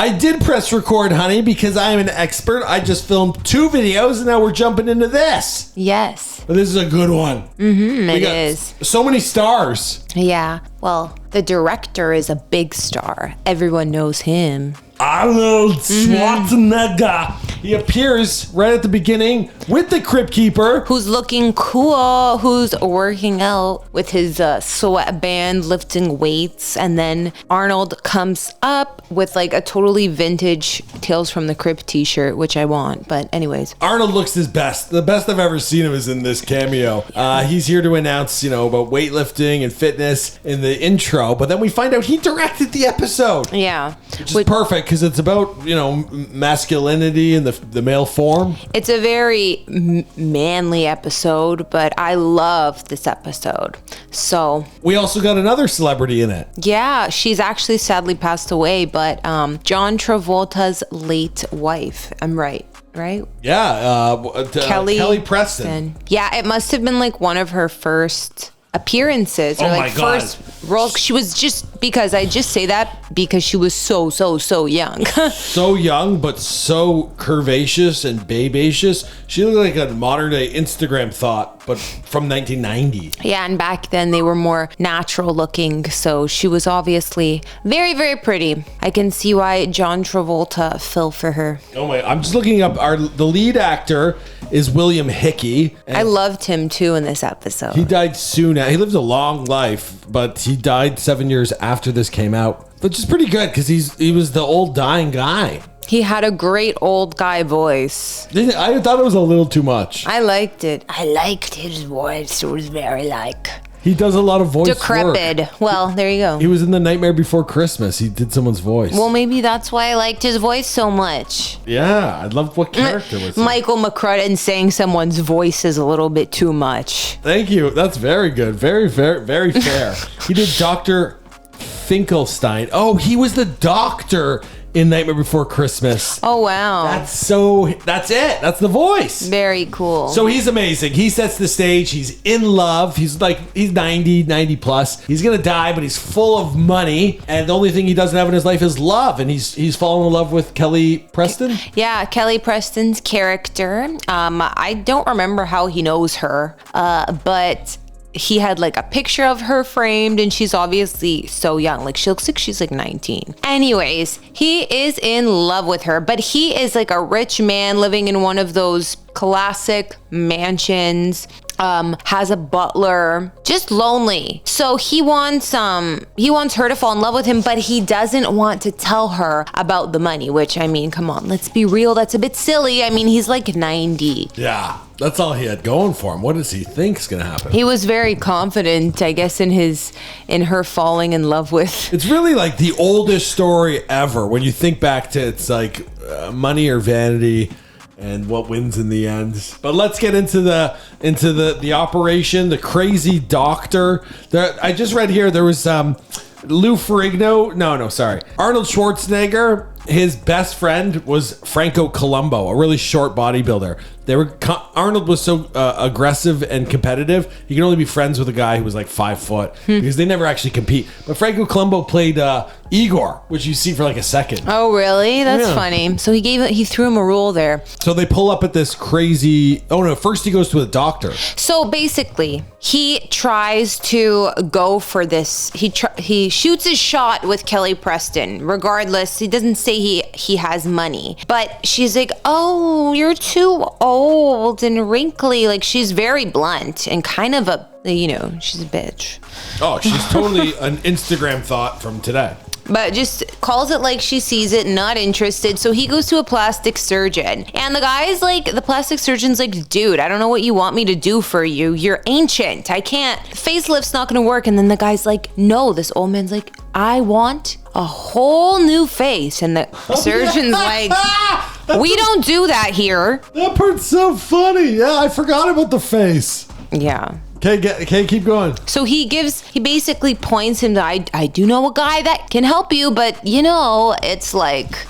I did press record, honey, because I am an expert. I just filmed 2 videos, and now we're jumping into this. Yes. But this is a good one. It is. So many stars. Yeah. Well, the director is a big star. Everyone knows him. Arnold Schwarzenegger. He appears right at the beginning with the Crypt Keeper. Who's looking cool, who's working out with his sweatband, lifting weights. And then Arnold comes up with like a totally vintage Tales from the Crypt t-shirt, which I want. But anyways. Arnold looks his best. The best I've ever seen him is in this cameo. He's here to announce, about weightlifting and fitness in the intro. But then we find out he directed the episode. Yeah. Which is perfect because it's about, masculinity and the male form. It's a very manly episode, but I love this episode. So we also got another celebrity in it. Yeah, she's actually sadly passed away, but John Travolta's late wife. I'm right? Yeah, Kelly Preston. Yeah, it must have been like one of her first appearances or first role. She was just, because I just say that because she was so young. So young, but so curvaceous and babacious. She looked like a modern day Instagram thought, but from 1990. Yeah, and back then they were more natural looking, so she was obviously very, very pretty. I can see why John Travolta fell for her. Oh my, I'm just looking up the lead actor is William Hickey. I loved him too in this episode. He died soon. He lived a long life, but he died 7 years after this came out, which is pretty good because he was the old dying guy. He had a great old guy voice. I thought it was a little too much. I liked it. I liked his voice. It was very He does a lot of voice decrepit work. Well, there you go. He was in The Nightmare Before Christmas. He did someone's voice. Well, maybe that's why I liked his voice so much. Yeah, I loved what character was he. Michael McCrudden saying someone's voice is a little bit too much. Thank you. That's very good. Very, very, very fair. He did Dr. Finkelstein. Oh, he was the doctor in Nightmare Before Christmas. Oh, wow. That's it. That's the voice. Very cool. So he's amazing. He sets the stage. He's in love. He's 90 plus. He's going to die, but he's full of money. And the only thing he doesn't have in his life is love. And he's fallen in love with Kelly Preston. Yeah, Kelly Preston's character. I don't remember how he knows her, but he had like a picture of her framed, and she's obviously so young. Like, she looks like she's like 19. Anyways, he is in love with her, but he is like a rich man living in one of those classic mansions, has a butler, just lonely. So he wants her to fall in love with him, but he doesn't want to tell her about the money, which, I mean, come on, let's be real, that's a bit silly. I mean, he's like 90. Yeah, that's all he had going for him. What does he think is going to happen? He was very confident, I guess, in her falling in love with. It's really like the oldest story ever. When you think back to it's like money or vanity, and what wins in the end. But let's get into the operation, the crazy doctor. I just read here there was Lou Ferrigno. No, sorry. Arnold Schwarzenegger. His best friend was Franco Columbo, a really short bodybuilder. Arnold was so aggressive and competitive, he could only be friends with a guy who was like 5 foot because they never actually compete. But Franco Columbo played Igor, which you see for like a second. Oh, really? That's funny. So he threw him a rule there. So they pull up at this crazy. Oh no! First he goes to a doctor. So basically, he tries to go for this. He shoots his shot with Kelly Preston. Regardless, he doesn't say he has money, but she's like, "Oh, you're too old and wrinkly." Like, she's very blunt and kind of she's a bitch. Oh, she's totally an Instagram thought from today. But just calls it like she sees it, not interested. So he goes to a plastic surgeon. And the plastic surgeon's like, dude, I don't know what you want me to do for you. You're ancient. I can't. Facelift's not going to work. And then the guy's like, no. This old man's like, I want a whole new face. And the surgeon's like, we don't do that here. That part's so funny. Yeah, I forgot about the face. Yeah. Okay, keep going. So he basically points him to, I do know a guy that can help you, but it's like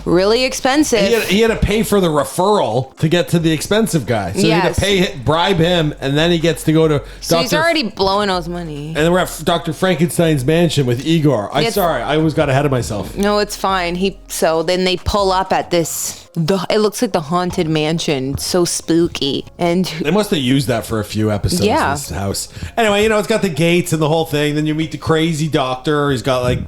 really expensive. He had to pay for the referral to get to the expensive guy. So he had to bribe him, and then he gets to go to so he's already blowing all his money. And then we're at Dr. Frankenstein's mansion with Igor. Sorry, I always got ahead of myself. No, it's fine. So then they pull up at this. It looks like the haunted mansion. So spooky. And they must have used that for a few episodes. Yeah. This house. Anyway, it's got the gates and the whole thing. Then you meet the crazy doctor. He's got like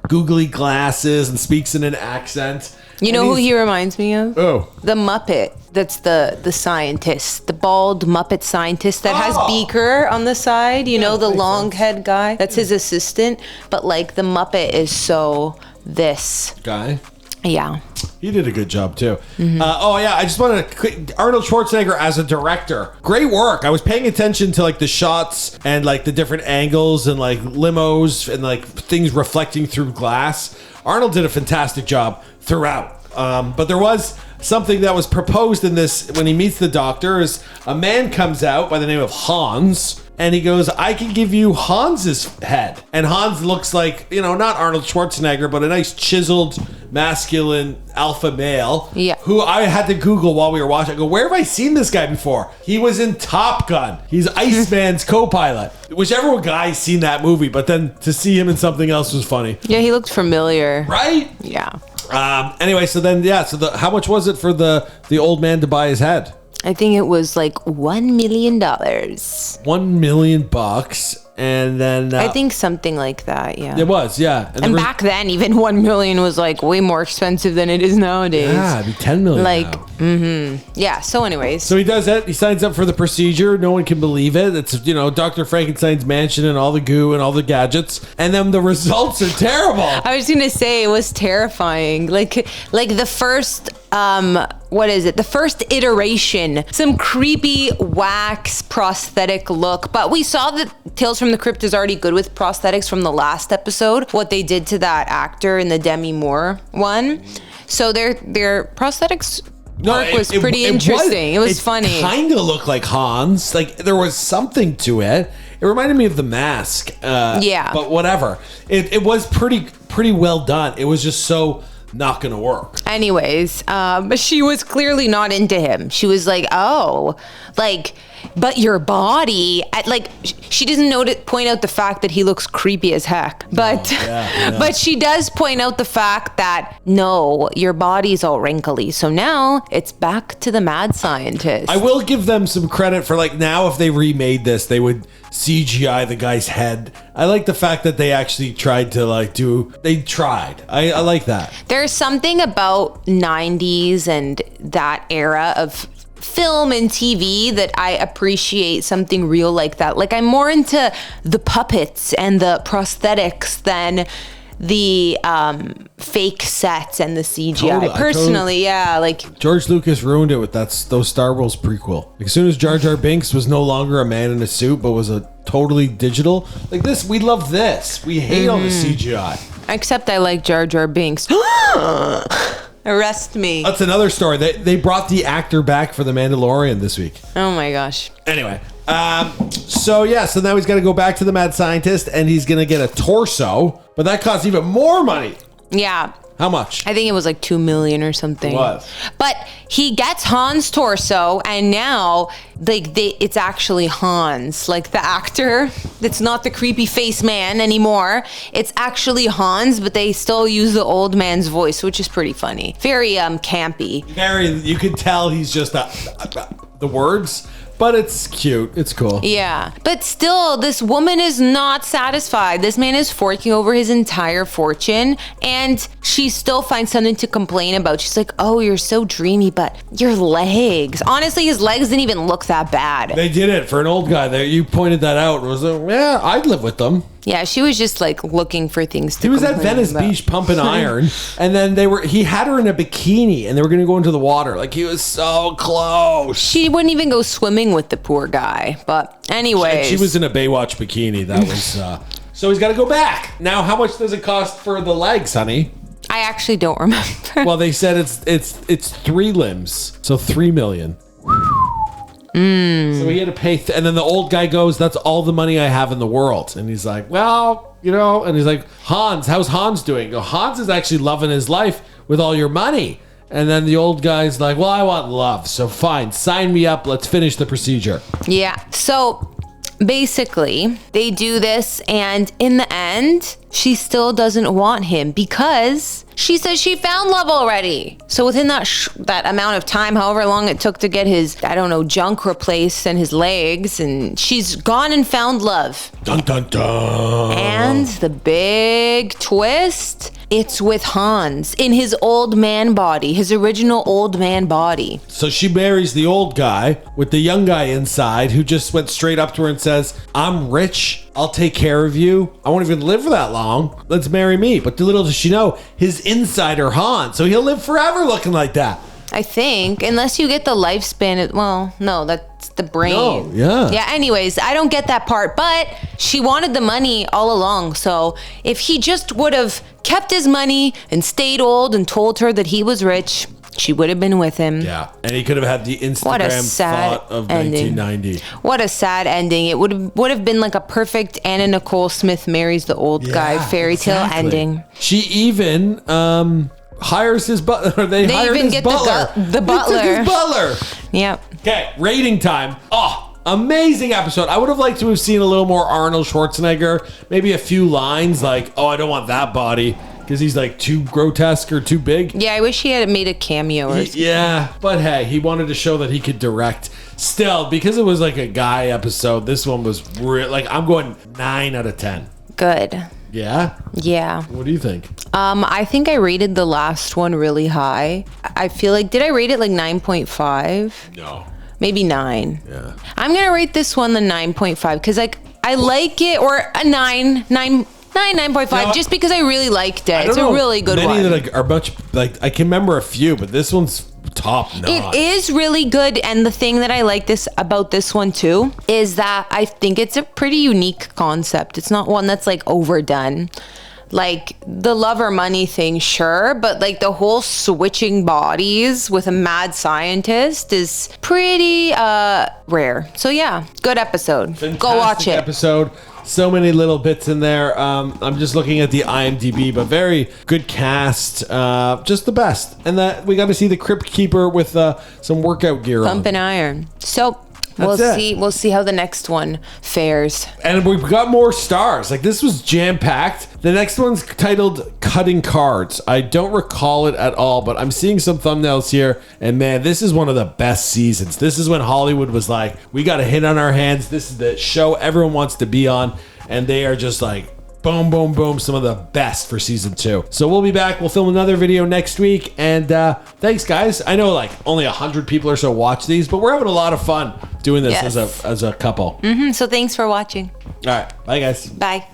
googly glasses and speaks in an accent. You know who he reminds me of? Oh. The Muppet. That's the scientist. The bald Muppet scientist that has Beaker on the side. The long head guy. That's his assistant. But like the Muppet is so this guy. Yeah. He did a good job too. I just want to Arnold Schwarzenegger as a director. Great work. I was paying attention to like the shots and like the different angles and like limos and like things reflecting through glass. Arnold did a fantastic job throughout. But there was something that was proposed in this when he meets the doctor is a man comes out by the name of Hans. And he goes, I can give you Hans's head. And Hans looks like, not Arnold Schwarzenegger, but a nice chiseled, masculine alpha male. Yeah. Who I had to Google while we were watching. I go, where have I seen this guy before? He was in Top Gun. He's Iceman's co-pilot. Whichever guy's seen that movie, but then to see him in something else was funny. Yeah, he looked familiar. Right? Yeah. Anyway, how much was it for the old man to buy his head? I think it was like $1 million. $1 million. And then I think something like that, yeah. It was, yeah. And back then, even 1 million was like way more expensive than it is nowadays. Yeah, it'd be 10 million. Yeah. So, anyways, so he does that. He signs up for the procedure. No one can believe it. It's Dr. Frankenstein's mansion and all the goo and all the gadgets, and then the results are terrible. I was gonna say it was terrifying. Like the first. What is it? The first iteration, some creepy wax prosthetic look. But we saw that Tales from the Crypt is already good with prosthetics from the last episode. What they did to that actor in the Demi Moore one. So their prosthetics work was pretty interesting. It was funny. It kind of looked like Hans. Like there was something to it. It reminded me of The Mask. Yeah. But whatever. It was pretty well done. It was just so not gonna work. Anyways, she was clearly not into him. She was like, but your body, she doesn't point out the fact that he looks creepy as heck. But but she does point out the fact that no, your body's all wrinkly. So now it's back to the mad scientist. I will give them some credit for now if they remade this, they would CGI the guy's head. I like the fact that they actually tried to they tried. I like that. There's something about 90s and that era of film and TV that I appreciate something real like that. Like I'm more into the puppets and the prosthetics than the fake sets and the CGI. Personally, George Lucas ruined it with those Star Wars prequel. As soon as Jar Jar Binks was no longer a man in a suit but was a totally digital, like this, we love this. We hate all the CGI. Except I like Jar Jar Binks. Arrest me. That's another story. They brought the actor back for The Mandalorian this week. Oh my gosh. Anyway, so now he's got to go back to the mad scientist and he's going to get a torso, but that costs even more money. Yeah. How much? I think it was like 2 million or something. It was. But he gets Hans' torso, and now it's actually Hans, like the actor. It's not the creepy face man anymore. It's actually Hans, but they still use the old man's voice, which is pretty funny. Very campy. You could tell he's just the words. But it's cute. It's cool. Yeah. But still, this woman is not satisfied. This man is forking over his entire fortune, and she still finds something to complain about. She's like, oh, you're so dreamy, but your legs. Honestly, his legs didn't even look that bad. They did it for an old guy. You pointed that out. It was I'd live with them. Yeah, she was just looking for things to He was at Venice Beach pumping iron, and then he had her in a bikini, and they were going to go into the water. Like, he was so close. She wouldn't even go swimming with the poor guy. But anyways. She was in a Baywatch bikini. That was... So he's got to go back. Now, how much does it cost for the legs, honey? I actually don't remember. Well, they said it's 3 limbs, so 3 million. So he had to pay, and then the old guy goes, that's all the money I have in the world. And he's like, well, and he's like, Hans, how's Hans doing? Hans is actually loving his life with all your money? And then the old guy's like, well, I want love. So fine, sign me up. Let's finish the procedure. Yeah. So basically, they do this, and in the end, she still doesn't want him because she says she found love already. So within that amount of time, however long it took to get his, junk replaced and his legs, and she's gone and found love. Dun, dun, dun. And the big twist, it's with Hans in his old man body, his original old man body. So she marries the old guy with the young guy inside who just went straight up to her and says, I'm rich. I'll take care of you. I won't even live for that long. Let's marry me. But little does she know, his insider Hans. So he'll live forever looking like that. I think, unless you get the lifespan. Well, no, that's the brain. Oh, yeah. Yeah, anyways, I don't get that part. But she wanted the money all along. So if he just would have kept his money and stayed old and told her that he was rich, she would have been with him. Yeah, and he could have had the Instagram thought of ending. 1990. What a sad ending. It would have been like a perfect Anna Nicole Smith marries the old guy fairy tale ending. She even hires his butler. They hired even his get butler. the butler. They took his butler. Yep. Okay, rating time. Oh, amazing episode. I would have liked to have seen a little more Arnold Schwarzenegger. Maybe a few lines like, oh, I don't want that body. Because he's like too grotesque or too big. Yeah, I wish he had made a cameo or something. Yeah, but hey, he wanted to show that he could direct. Still, because it was like a guy episode, this one was I'm going 9 out of 10. Good. Yeah? Yeah. What do you think? I think I rated the last one really high. I feel like, did I rate it like 9.5? No. Maybe 9. Yeah. I'm going to rate this one the 9.5 because I like it, or a 9.5, just because I really liked it. It's a really good one. Many that are much, I can remember a few, but this one's top notch. It is really good, and the thing that I like about this one too is that I think it's a pretty unique concept. It's not one that's like overdone. Like the love or money thing, sure, but like the whole switching bodies with a mad scientist is pretty rare. So yeah, good episode. Fantastic Go watch it. Episode. So many little bits in there. I'm just looking at the IMDb, but very good cast. Just the best. And that we got to see the Crypt Keeper with some workout gear on. Pumping iron. So we'll see how the next one fares. And we've got more stars. Like this was jam-packed. The next one's titled Cutting Cards. I don't recall it at all, but I'm seeing some thumbnails here. And man, this is one of the best seasons. This is when Hollywood was like, we got a hit on our hands. This is the show everyone wants to be on. And they are just like, boom, boom, boom. Some of the best for season 2. So we'll be back. We'll film another video next week. And thanks, guys. I know like only 100 people or so watch these, but we're having a lot of fun doing this as a couple. So thanks for watching. All right. Bye, guys. Bye.